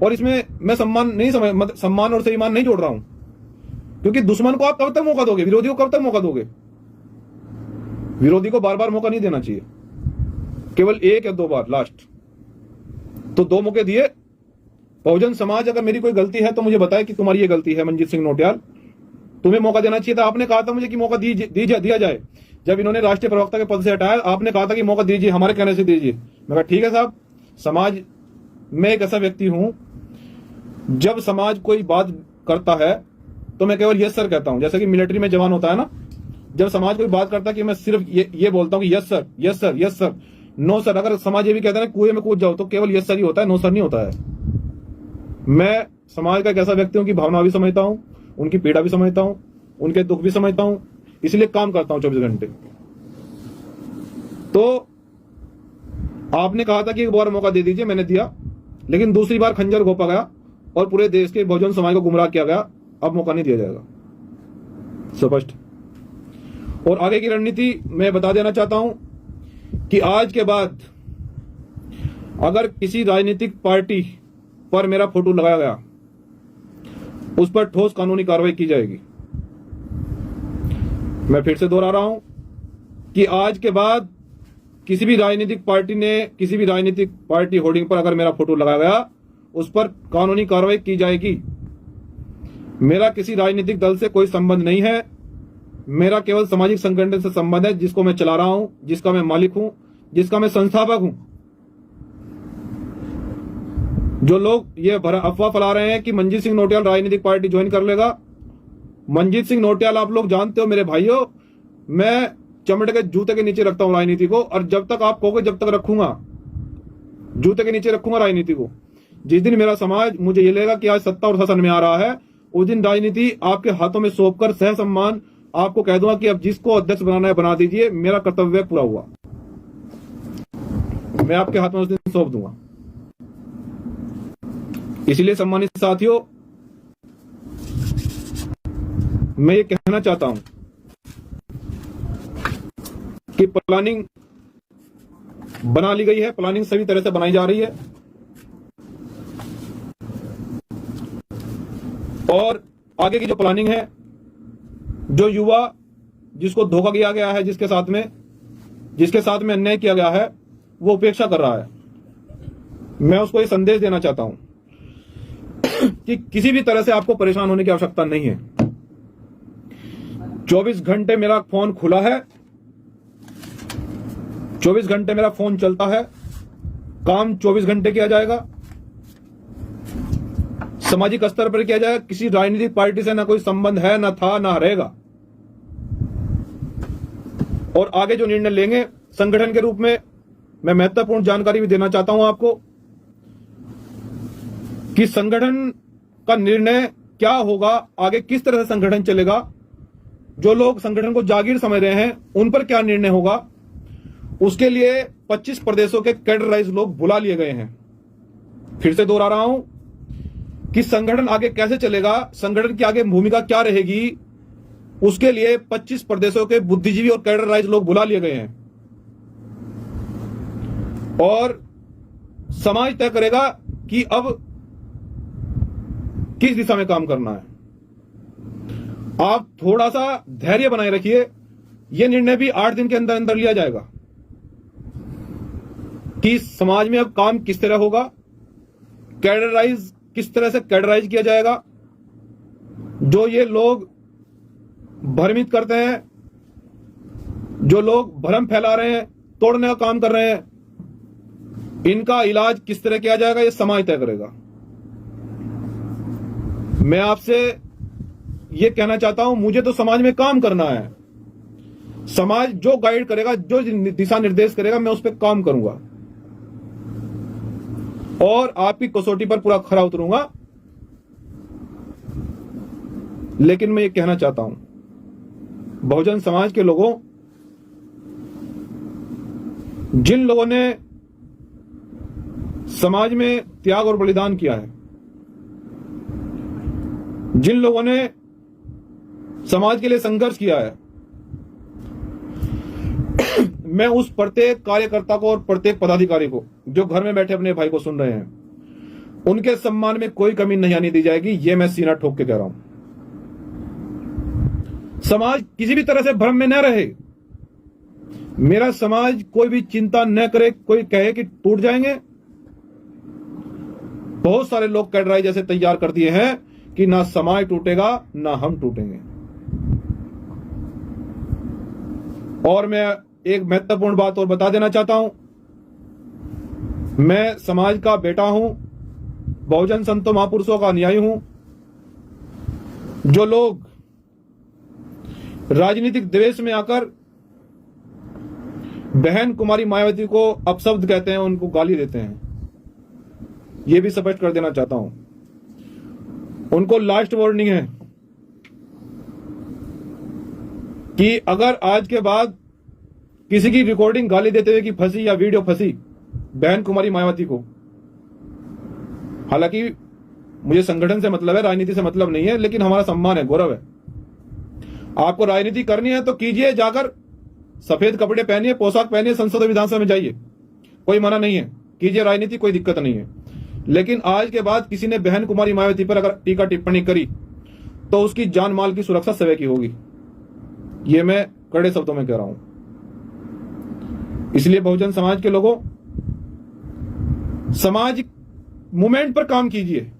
और इसमें मैं सम्मान और सम्मान नहीं जोड़ रहा हूं, क्योंकि दुश्मन को आप कब तक मौका दोगे? विरोधी को कब तक मौका दोगे? विरोधी को बार बार मौका नहीं देना चाहिए, केवल 1 या 2 बार लास्ट। तो 2 मौके दिए। बहुजन समाज, अगर मेरी कोई गलती है तो मुझे बताए कि तुम्हारी ये गलती है मंजीत सिंह नौटियाल, तुम्हें मौका देना चाहिए था। आपने कहा था मुझे कि मौका दिया जाए। जब इन्होंने राष्ट्रीय प्रवक्ता के पद से हटाया, आपने कहा था कि मौका दीजिए, हमारे कहने से दीजिए। मैं कहा ठीक है साहब। समाज में एक ऐसा व्यक्ति हूं, जब समाज कोई बात करता है तो मैं केवल यस सर कहता हूं। जैसे कि मिलिट्री में जवान होता है ना, जब समाज कोई बात करता है कि मैं सिर्फ ये बोलता हूं कि yes sir, yes sir, yes sir, no sir. अगर समाज ये भी कहता है ना कुएं में कूद जाओ, तो केवल यस सर ही होता है, नो सर नहीं होता है। मैं समाज का एक ऐसा व्यक्ति हूं कि भावना भी समझता हूं, उनकी पीड़ा भी समझता हूं, उनके दुख भी समझता हूं, इसलिए काम करता हूं 24 घंटे। तो आपने कहा था कि एक बार मौका दे दीजिए, मैंने दिया, लेकिन दूसरी बार खंजर घोंपा गया और पूरे देश के बहुजन समाज को गुमराह किया गया। अब मौका नहीं दिया जाएगा, स्पष्ट। और आगे की रणनीति मैं बता देना चाहता हूं कि आज के बाद अगर किसी राजनीतिक पार्टी पर मेरा फोटो लगाया गया, उस पर ठोस कानूनी कार्रवाई की जाएगी। मैं फिर से दोहरा रहा हूं कि आज के बाद किसी भी राजनीतिक पार्टी होर्डिंग पर अगर मेरा फोटो लगाया गया, उस पर कानूनी कार्रवाई की जाएगी। मेरा किसी राजनीतिक दल से कोई संबंध नहीं है। मेरा केवल सामाजिक संगठन से संबंध है, जिसको मैं चला रहा हूं, जिसका मैं मालिक हूं, जिसका मैं संस्थापक हूं। जो लोग ये अफवाह फैला रहे हैं कि मंजीत सिंह नौटियाल राजनीतिक पार्टी ज्वाइन कर लेगा, मंजीत सिंह नौटियाल आप लोग जानते हो मेरे भाइयों, मैं चमड़े के जूते के नीचे रखता हूं राजनीति को। और जब तक आप कहोगे जब तक रखूंगा, जूते के नीचे रखूंगा राजनीति को। जिस दिन मेरा समाज मुझे ये लेगा कि आज सत्ता और शासन में आ रहा है, उस दिन राजनीति आपके हाथों में सौंपकर सह सम्मान आपको कह दूंगा कि अब जिसको अध्यक्ष बनाना है बना दीजिए, मेरा कर्तव्य पूरा हुआ। मैं आपके हाथ में उस दिन सौंप दूंगा। इसलिए सम्मानित साथियों, मैं ये कहना चाहता हूं कि प्लानिंग बना ली गई है, प्लानिंग सभी तरह से बनाई जा रही है। और आगे की जो प्लानिंग है, जो युवा जिसको धोखा किया गया है, जिसके साथ में अन्याय किया गया है, वो उपेक्षा कर रहा है। मैं उसको ये संदेश देना चाहता हूं कि किसी भी तरह से आपको परेशान होने की आवश्यकता नहीं है। 24 घंटे मेरा फोन खुला है, 24 घंटे मेरा फोन चलता है, काम 24 घंटे किया जाएगा। सामाजिक स्तर पर किया जाएगा। किसी राजनीतिक पार्टी से ना कोई संबंध है, ना था, ना रहेगा। और आगे जो निर्णय लेंगे संगठन के रूप में, मैं महत्वपूर्ण जानकारी भी देना चाहता हूं आपको कि संगठन का निर्णय क्या होगा, आगे किस तरह से संगठन चलेगा, जो लोग संगठन को जागीर समझ रहे हैं उन पर क्या निर्णय होगा। उसके लिए 25 प्रदेशों के कैडराइज लोग बुला लिए गए हैं। फिर से दोहरा रहा हूं कि संगठन आगे कैसे चलेगा, संगठन की आगे भूमिका क्या रहेगी, उसके लिए 25 प्रदेशों के बुद्धिजीवी और कैडराइज लोग बुला लिए गए हैं। और समाज तय करेगा कि अब किस दिशा में काम करना है। आप थोड़ा सा धैर्य बनाए रखिए। यह निर्णय भी 8 दिन के अंदर अंदर लिया जाएगा कि समाज में अब काम किस तरह होगा, कैडराइज किस तरह से कैडराइज किया जाएगा। जो ये लोग भ्रमित करते हैं, जो लोग भ्रम फैला रहे हैं, तोड़ने का काम कर रहे हैं, इनका इलाज किस तरह किया जाएगा, ये समाज तय करेगा। मैं आपसे ये कहना चाहता हूं, मुझे तो समाज में काम करना है। समाज जो गाइड करेगा, जो दिशा निर्देश करेगा, मैं उस पर काम करूंगा और आपकी कसौटी पर पूरा खरा उतरूंगा। लेकिन मैं ये कहना चाहता हूं, बहुजन समाज के लोगों, जिन लोगों ने समाज में त्याग और बलिदान किया है, जिन लोगों ने समाज के लिए संघर्ष किया है, मैं उस प्रत्येक कार्यकर्ता को और प्रत्येक पदाधिकारी को जो घर में बैठे अपने भाई को सुन रहे हैं, उनके सम्मान में कोई कमी नहीं आने दी जाएगी। यह मैं सीना ठोक के कह रहा हूं। समाज किसी भी तरह से भ्रम में न रहे। मेरा समाज कोई भी चिंता न करे, कोई कहे कि टूट जाएंगे। बहुत सारे लोग कैडराइज जैसे तैयार कर दिए हैं कि ना समाज टूटेगा ना हम टूटेंगे। और मैं एक महत्वपूर्ण बात और बता देना चाहता हूं, मैं समाज का बेटा हूं, बहुजन संतों महापुरुषों का अनुयायी हूं। जो लोग राजनीतिक द्वेष में आकर बहन कुमारी मायावती को अपशब्द कहते हैं, उनको गाली देते हैं, यह भी स्पष्ट कर देना चाहता हूं। उनको लास्ट वार्निंग है कि अगर आज के बाद किसी की रिकॉर्डिंग गाली देते हुए की फंसी या वीडियो फंसी बहन कुमारी मायावती को, हालांकि मुझे संगठन से मतलब है, राजनीति से मतलब नहीं है, लेकिन हमारा सम्मान है, गौरव है। आपको राजनीति करनी है तो कीजिए, जाकर सफेद कपड़े पहनिए, पोशाक पहनिए, संसद विधानसभा में जाइए, कोई मना नहीं है, कीजिए राजनीति, कोई दिक्कत नहीं है। लेकिन आज के बाद किसी ने बहन कुमारी मायावती पर अगर टीका टिप्पणी करी तो उसकी जान माल की सुरक्षा स्वयं की होगी। यह मैं कड़े शब्दों में कह रहा हूं। इसलिए बहुजन समाज के लोगों, सामाजिक मूवमेंट पर काम कीजिए,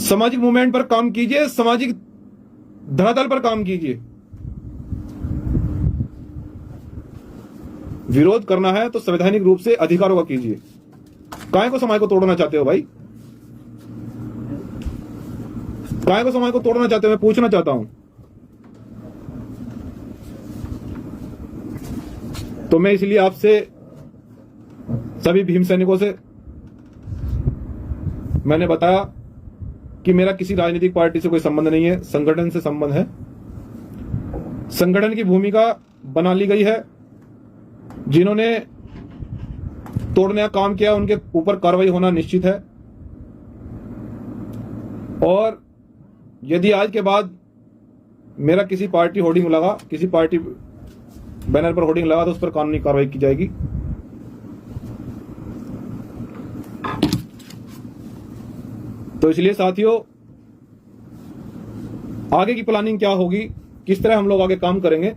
सामाजिक मूवमेंट पर काम कीजिए, सामाजिक धरातल पर काम कीजिए। विरोध करना है तो संवैधानिक रूप से अधिकारों का कीजिए। काहे को समाज को तोड़ना चाहते हो भाई? काहे को समाज को तोड़ना चाहते हो? मैं पूछना चाहता हूं। तो मैं इसलिए आपसे, सभी भीम सैनिकों से मैंने बताया कि मेरा किसी राजनीतिक पार्टी से कोई संबंध नहीं है, संगठन से संबंध है। संगठन की भूमिका बना ली गई है। जिन्होंने तोड़ने का काम किया उनके ऊपर कार्रवाई होना निश्चित है। और यदि आज के बाद मेरा किसी पार्टी होर्डिंग लगा, किसी पार्टी बैनर पर होर्डिंग लगा, तो उस पर कानूनी कार्रवाई की जाएगी। तो इसलिए साथियों, आगे की प्लानिंग क्या होगी, किस तरह हम लोग आगे काम करेंगे,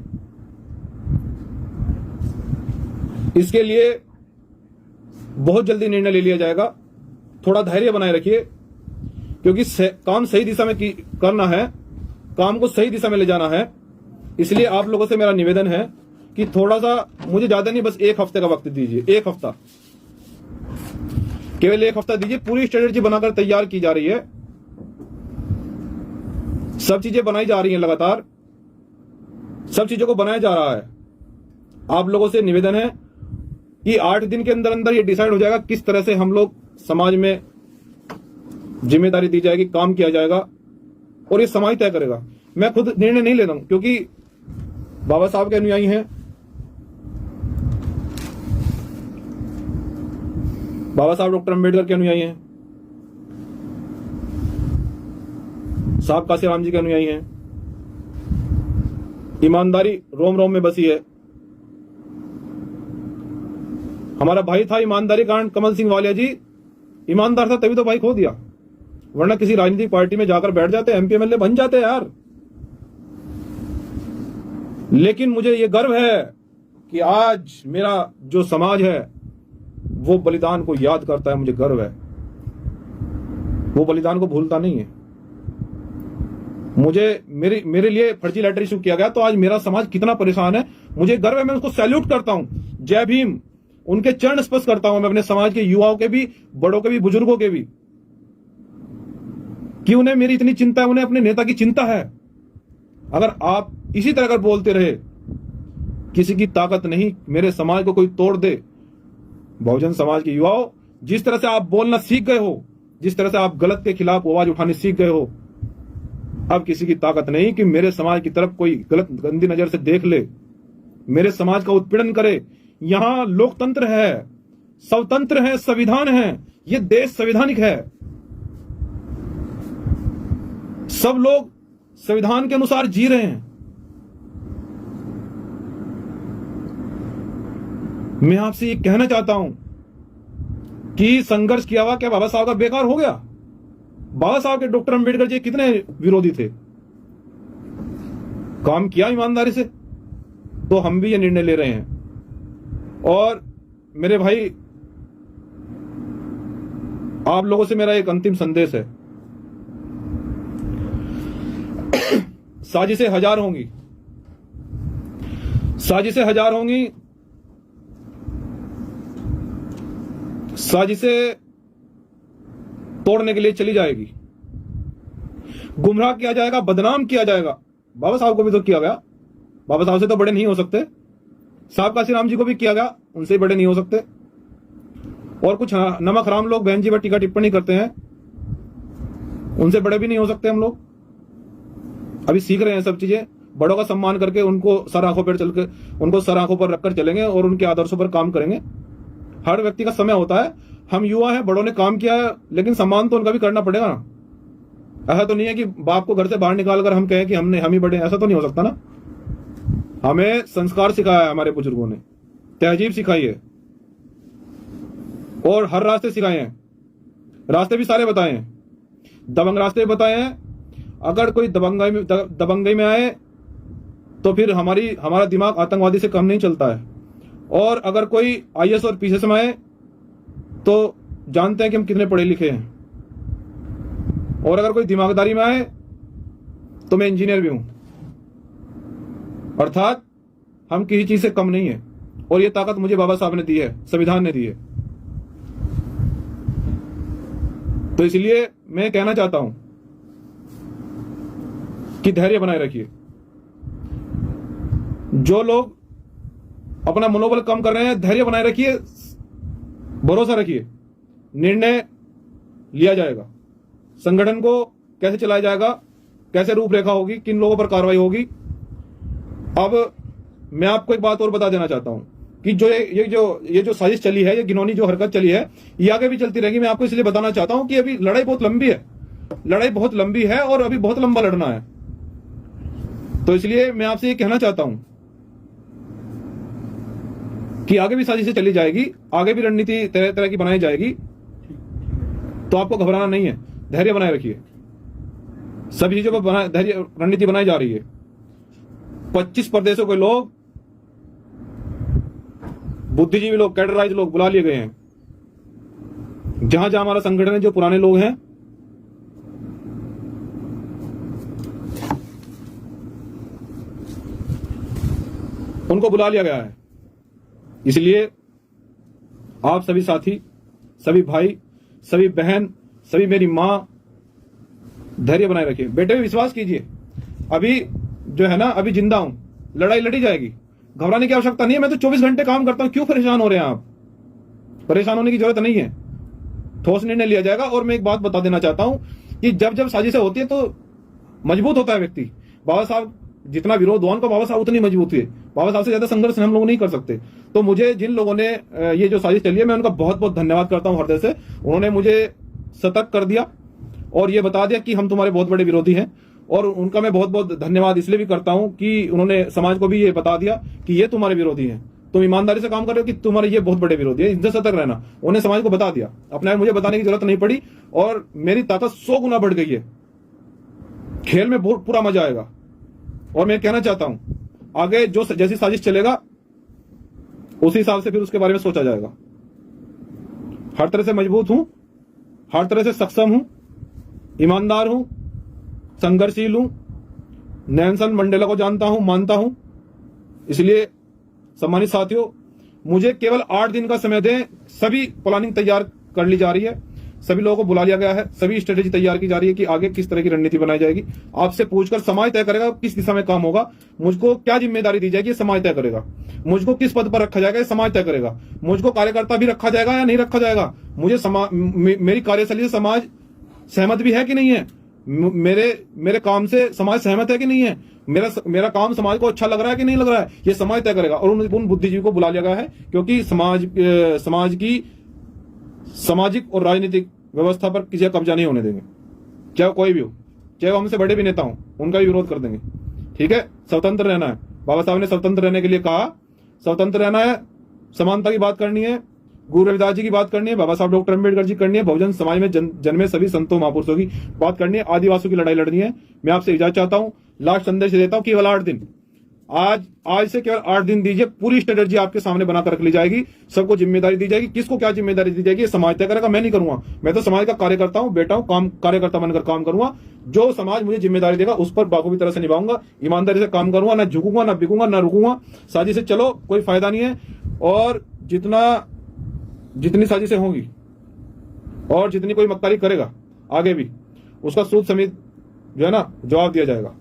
इसके लिए बहुत जल्दी निर्णय ले लिया जाएगा। थोड़ा धैर्य बनाए रखिए, क्योंकि काम सही दिशा में करना है, काम को सही दिशा में ले जाना है। इसलिए आप लोगों से मेरा निवेदन है कि थोड़ा सा, मुझे ज्यादा नहीं, बस 1 हफ्ते का वक्त दीजिए। 1 हफ्ता, केवल 1 हफ्ता दीजिए, पूरी स्ट्रेटेजी बनाकर तैयार की जा रही है, सब चीजें बनाई जा रही हैं, लगातार सब चीजों को बनाया जा रहा है। आप लोगों से निवेदन है कि 8 दिन के अंदर अंदर ये डिसाइड हो जाएगा किस तरह से हम लोग समाज में जिम्मेदारी दी जाएगी, काम किया जाएगा, और ये समाज तय करेगा। मैं खुद निर्णय नहीं लेता हूं, क्योंकि बाबा साहब के अनुयायी हैं, बाबा साहब डॉक्टर अंबेडकर के अनुयायी हैं, साहब काशीराम जी के अनुयायी हैं। ईमानदारी रोम रोम में बसी है। हमारा भाई था ईमानदारी कारण कमल सिंह वालिया जी, ईमानदार था तभी तो भाई खो दिया, वरना किसी राजनीतिक पार्टी में जाकर बैठ जाते, एमपी एमएलए बन जाते यार। लेकिन मुझे ये गर्व है कि आज मेरा जो समाज है वो बलिदान को याद करता है, मुझे गर्व है, वो बलिदान को भूलता नहीं है। मुझे मेरे लिए फर्जी लेटर इशू किया गया, तो आज मेरा समाज कितना परेशान है, मुझे गर्व है। मैं उसको सैल्यूट करता हूं, जय भीम, उनके चरण स्पर्श करता हूं मैं अपने समाज के युवाओं के भी, बड़ों के भी, बुजुर्गों के भी, कि उन्हें मेरी इतनी चिंता है, उन्हें अपने नेता की चिंता है। अगर आप इसी तरह अगर बोलते रहे, किसी की ताकत नहीं मेरे समाज को कोई तोड़ दे। बहुजन समाज के युवाओं, जिस तरह से आप बोलना सीख गए हो, जिस तरह से आप गलत के खिलाफ आवाज उठानी सीख गए हो, अब किसी की ताकत नहीं कि मेरे समाज की तरफ कोई गलत गंदी नजर से देख ले, मेरे समाज का उत्पीड़न करे। यहां लोकतंत्र है, स्वतंत्र है, संविधान है, ये देश संवैधानिक है, सब लोग संविधान के अनुसार जी रहे हैं। मैं आपसे ये कहना चाहता हूं कि संघर्ष किया हुआ क्या बाबा साहब का बेकार हो गया? बाबा साहब के डॉक्टर अंबेडकर जी कितने विरोधी थे, काम किया ईमानदारी से, तो हम भी ये निर्णय ले रहे हैं। और मेरे भाई, आप लोगों से मेरा एक अंतिम संदेश है, साजिशें हजार होंगी, साजिशें हजार होंगी, साजिशें तोड़ने के लिए चली जाएगी, गुमराह किया जाएगा, बदनाम किया जाएगा। बाबा साहब को भी तो किया गया, बाबा साहब से तो बड़े नहीं हो सकते, साहब काशीराम जी को भी किया गया, उनसे बड़े नहीं हो सकते। और कुछ नमक हराम लोग बहन जी पर टीका टिप्पणी करते हैं, उनसे बड़े भी नहीं हो सकते हम लोग। अभी सीख रहे हैं सब चीजें, बड़ों का सम्मान करके उनको सर आंखों पर चल के, उनको सर आंखों पर रखकर चलेंगे और उनके आदर्शों पर काम करेंगे। हर व्यक्ति का समय होता है, हम युवा हैं, बड़ों ने काम किया है, लेकिन सम्मान तो उनका भी करना पड़ेगा ना। ऐसा तो नहीं है कि बाप को घर से बाहर निकालकर हम कहें कि हम ही बड़े, ऐसा तो नहीं हो सकता ना। हमें संस्कार सिखाया है हमारे बुजुर्गों ने, तहजीब सिखाई है, और हर रास्ते सिखाए हैं, रास्ते भी सारे बताए हैं, दबंग रास्ते भी बताए हैं। अगर कोई दबंगई में आए तो फिर हमारा दिमाग आतंकवादी से कम नहीं चलता है। और अगर कोई आईएएस और पीसीएस में आए तो जानते हैं कि हम कितने पढ़े लिखे हैं। और अगर कोई दिमागदारी में आए तो मैं इंजीनियर भी हूं, अर्थात हम किसी चीज से कम नहीं है। और ये ताकत मुझे बाबा साहब ने दी है, संविधान ने दी है। तो इसलिए मैं कहना चाहता हूं कि धैर्य बनाए रखिए। जो लोग अपना मनोबल कम कर रहे हैं, धैर्य बनाए रखिए, भरोसा रखिए, निर्णय लिया जाएगा। संगठन को कैसे चलाया जाएगा, कैसे रूपरेखा होगी, किन लोगों पर कार्रवाई होगी। अब मैं आपको एक बात और बता देना चाहता हूं कि ये जो साजिश चली है, ये घिनौनी जो हरकत चली है, ये आगे भी चलती रहेगी। मैं आपको इसलिए बताना चाहता हूं कि अभी लड़ाई बहुत लंबी है, लड़ाई बहुत लंबी है और अभी बहुत लंबा लड़ना है। तो इसलिए मैं आपसे ये कहना चाहता हूं कि आगे भी साजिशें चली जाएगी, आगे भी रणनीति तरह तरह की बनाई जाएगी। तो आपको घबराना नहीं है, धैर्य बनाए रखिए। सभी चीजों पर धैर्य रणनीति बनाई जा रही है। 25 प्रदेशों के लोग, बुद्धिजीवी लोग, कैडराइज लोग बुला लिए गए हैं। जहां जहां हमारा संगठन है, जो पुराने लोग हैं, उनको बुला लिया गया है। इसलिए आप सभी साथी, सभी भाई, सभी बहन, सभी मेरी माँ, धैर्य बनाए रखिए। बेटे भी विश्वास कीजिए, अभी जो है ना, अभी जिंदा हूं, लड़ाई लड़ी जाएगी, घबराने की आवश्यकता नहीं है। मैं तो 24 घंटे काम करता हूं, क्यों परेशान हो रहे हैं आप? परेशान होने की जरूरत नहीं है, ठोस निर्णय लिया जाएगा। और मैं एक बात बता देना चाहता हूं कि जब जब साजिशें होती है तो मजबूत होता है व्यक्ति। बाबा साहब जितना विरोध हुआ उनको, बाबा साहब उतनी मजबूत हुए। बाबा साहब से ज्यादा संघर्ष हम लोग नहीं कर सकते। तो मुझे जिन लोगों ने ये जो साजिश चली है, मैं उनका बहुत बहुत धन्यवाद करता हूं हृदय से। उन्होंने मुझे सतर्क कर दिया और ये बता दिया कि हम तुम्हारे बहुत बड़े विरोधी हैं। और उनका मैं बहुत बहुत धन्यवाद इसलिए भी करता हूं कि उन्होंने समाज को भी ये बता दिया कि ये तुम्हारे विरोधी हैं, तुम ईमानदारी से काम कर रहे हो कि तुम्हारे ये बहुत बड़े विरोधी है, इनसे सतर्क रहना। उन्हें समाज को बता दिया, अपने आप मुझे बताने की जरूरत नहीं पड़ी और मेरी ताकत 100 गुना बढ़ गई है। खेल में बहुत पूरा मजा आएगा। और मैं कहना चाहता हूं, आगे जो जैसी साजिश चलेगा उसी हिसाब से फिर उसके बारे में सोचा जाएगा। हर तरह से मजबूत हूं, हर तरह से सक्षम हूं, ईमानदार हूं, संघर्षशील हूं, नेल्सन मंडेला को जानता हूं, मानता हूं। इसलिए सम्मानित साथियों, मुझे केवल 8 दिन का समय दें। सभी प्लानिंग तैयार कर ली जा रही है, सभी लोगों को बुला लिया गया है, सभी स्ट्रेटेजी तैयार की जा रही है कि आगे किस तरह की रणनीति बनाई जाएगी। आपसे पूछकर समाज तय करेगा किस दिशा में काम होगा, मुझको क्या जिम्मेदारी दी जाएगी, समाज तय करेगा। मुझको किस पद पर रखा जाएगा, समाज तय करेगा। मुझको कार्यकर्ता भी रखा जाएगा या नहीं रखा जाएगा, मुझे मेरी कार्यशैली से समाज सहमत भी है कि नहीं है, मेरे काम से समाज सहमत है कि नहीं है, मेरा काम समाज को अच्छा लग रहा है कि नहीं लग रहा है, ये समाज तय करेगा। और उन बुद्धिजीवी को बुला लिया गया है क्योंकि समाज की सामाजिक और राजनीतिक व्यवस्था पर किसी का कब्जा नहीं होने देंगे, चाहे कोई भी हो, चाहे वो हमसे बड़े भी नेता हों, उनका भी विरोध कर देंगे। ठीक है, स्वतंत्र रहना है। बाबा साहब ने स्वतंत्र रहने के लिए कहा, स्वतंत्र रहना है, समानता की बात करनी है, गुरु रविदास जी की बात करनी है, बाबा साहब डॉक्टर अम्बेडकर जी करनी है, बहुजन समाज में जन्मे सभी संतों महापुरुषों की बात करनी है, आदिवासियों की लड़ाई लड़नी है। मैं आपसे इजाजत चाहता हूं, लास्ट संदेश देता हूं, केवल 8 दिन, आज से केवल 8 दिन दीजिए, पूरी स्ट्रेटेजी आपके सामने बनाकर रख ली जाएगी, सबको जिम्मेदारी दी जाएगी। किसको क्या जिम्मेदारी दी जाएगी, समाज तय करेगा, मैं नहीं करूंगा। मैं तो समाज का कार्यकर्ता हूं, बेटा हूं, कार्यकर्ता बनकर काम करूंगा। जो समाज मुझे जिम्मेदारी देगा उस पर बाखूबी तरह से निभाऊंगा, ईमानदारी से काम करूंगा, ना झुकूंगा, ना बिकूंगा, ना रुकूंगा। साजिशें चलो, कोई फायदा नहीं है। और जितनी साजिशें होंगी और जितनी कोई मक्कारी करेगा आगे भी, उसका सूद समेत जो है ना जवाब दिया जाएगा।